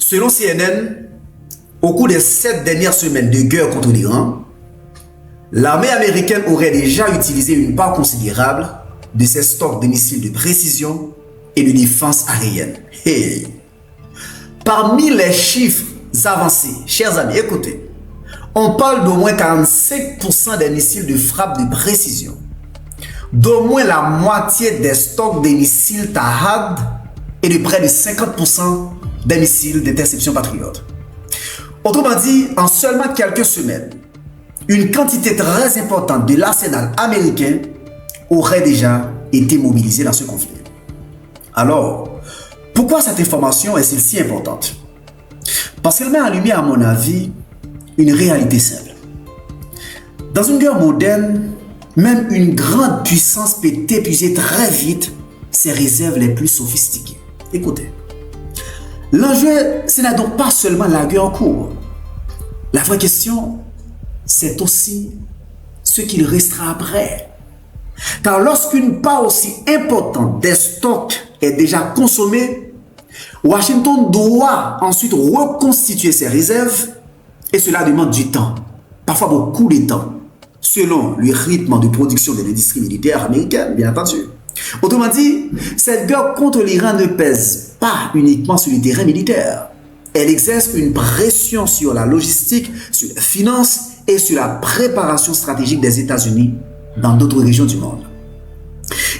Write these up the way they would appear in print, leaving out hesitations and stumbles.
Selon CNN, au cours des 7 dernières semaines de guerre contre l'Iran, l'armée américaine aurait déjà utilisé une part considérable de ses stocks de missiles de précision et de défense aérienne. Hey. Parmi les chiffres avancés, chers amis, écoutez, on parle d'au moins 45% des missiles de frappe de précision, d'au moins la moitié des stocks de missiles Tahad et de près de 50% des missiles d'interception patriote. Autrement dit, en seulement quelques semaines, une quantité très importante de l'arsenal américain aurait déjà été mobilisée dans ce conflit. Alors, pourquoi cette information est-elle si importante? Parce qu'elle met en lumière, à mon avis, une réalité simple. Dans une guerre moderne, même une grande puissance peut épuiser très vite ses réserves les plus sophistiquées. Écoutez, l'enjeu, ce n'est donc pas seulement la guerre en cours. La vraie question, c'est aussi ce qu'il restera après. Car lorsqu'une part aussi importante des stocks est déjà consommée, Washington doit ensuite reconstituer ses réserves et cela demande du temps, parfois beaucoup de temps, selon le rythme de production de l'industrie militaire américaine, bien entendu. Autrement dit, cette guerre contre l'Iran ne pèse pas uniquement sur le terrain militaire. Elle exerce une pression sur la logistique, sur les finances et sur la préparation stratégique des États-Unis dans d'autres régions du monde.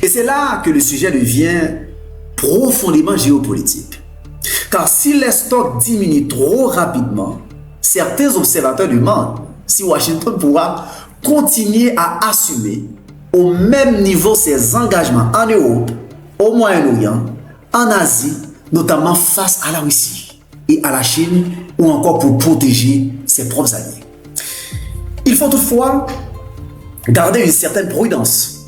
Et c'est là que le sujet devient profondément géopolitique. Car si les stocks diminuent trop rapidement, certains observateurs demandent si Washington pourra continuer à assumer au même niveau ses engagements en Europe, au Moyen-Orient, en Asie, notamment face à la Russie et à la Chine, ou encore pour protéger ses propres alliés. Il faut toutefois garder une certaine prudence.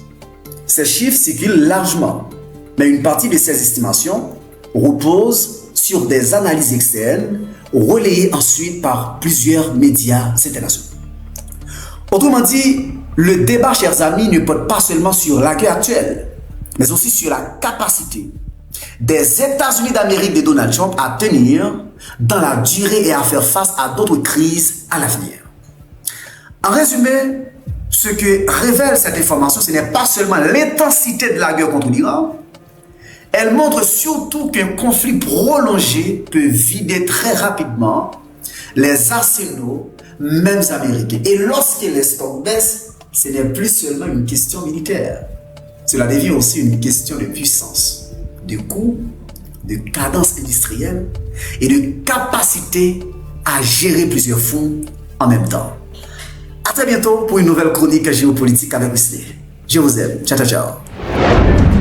Ces chiffres circulent largement, mais une partie de ces estimations repose sur des analyses externes relayées ensuite par plusieurs médias internationaux. Autrement dit, le débat, chers amis, ne porte pas seulement sur la guerre actuelle, mais aussi sur la capacité des États-Unis d'Amérique de Donald Trump à tenir dans la durée et à faire face à d'autres crises à l'avenir. En résumé, ce que révèle cette information, ce n'est pas seulement l'intensité de la guerre contre l'Iran, elle montre surtout qu'un conflit prolongé peut vider très rapidement les arsenaux, même américains. Et lorsque les stocks baissent, ce n'est plus seulement une question militaire. Cela devient aussi une question de puissance, de coût, de cadence industrielle et de capacité à gérer plusieurs fonds en même temps. À très bientôt pour une nouvelle chronique géopolitique avec Wesley. Je vous aime. Ciao, ciao, ciao.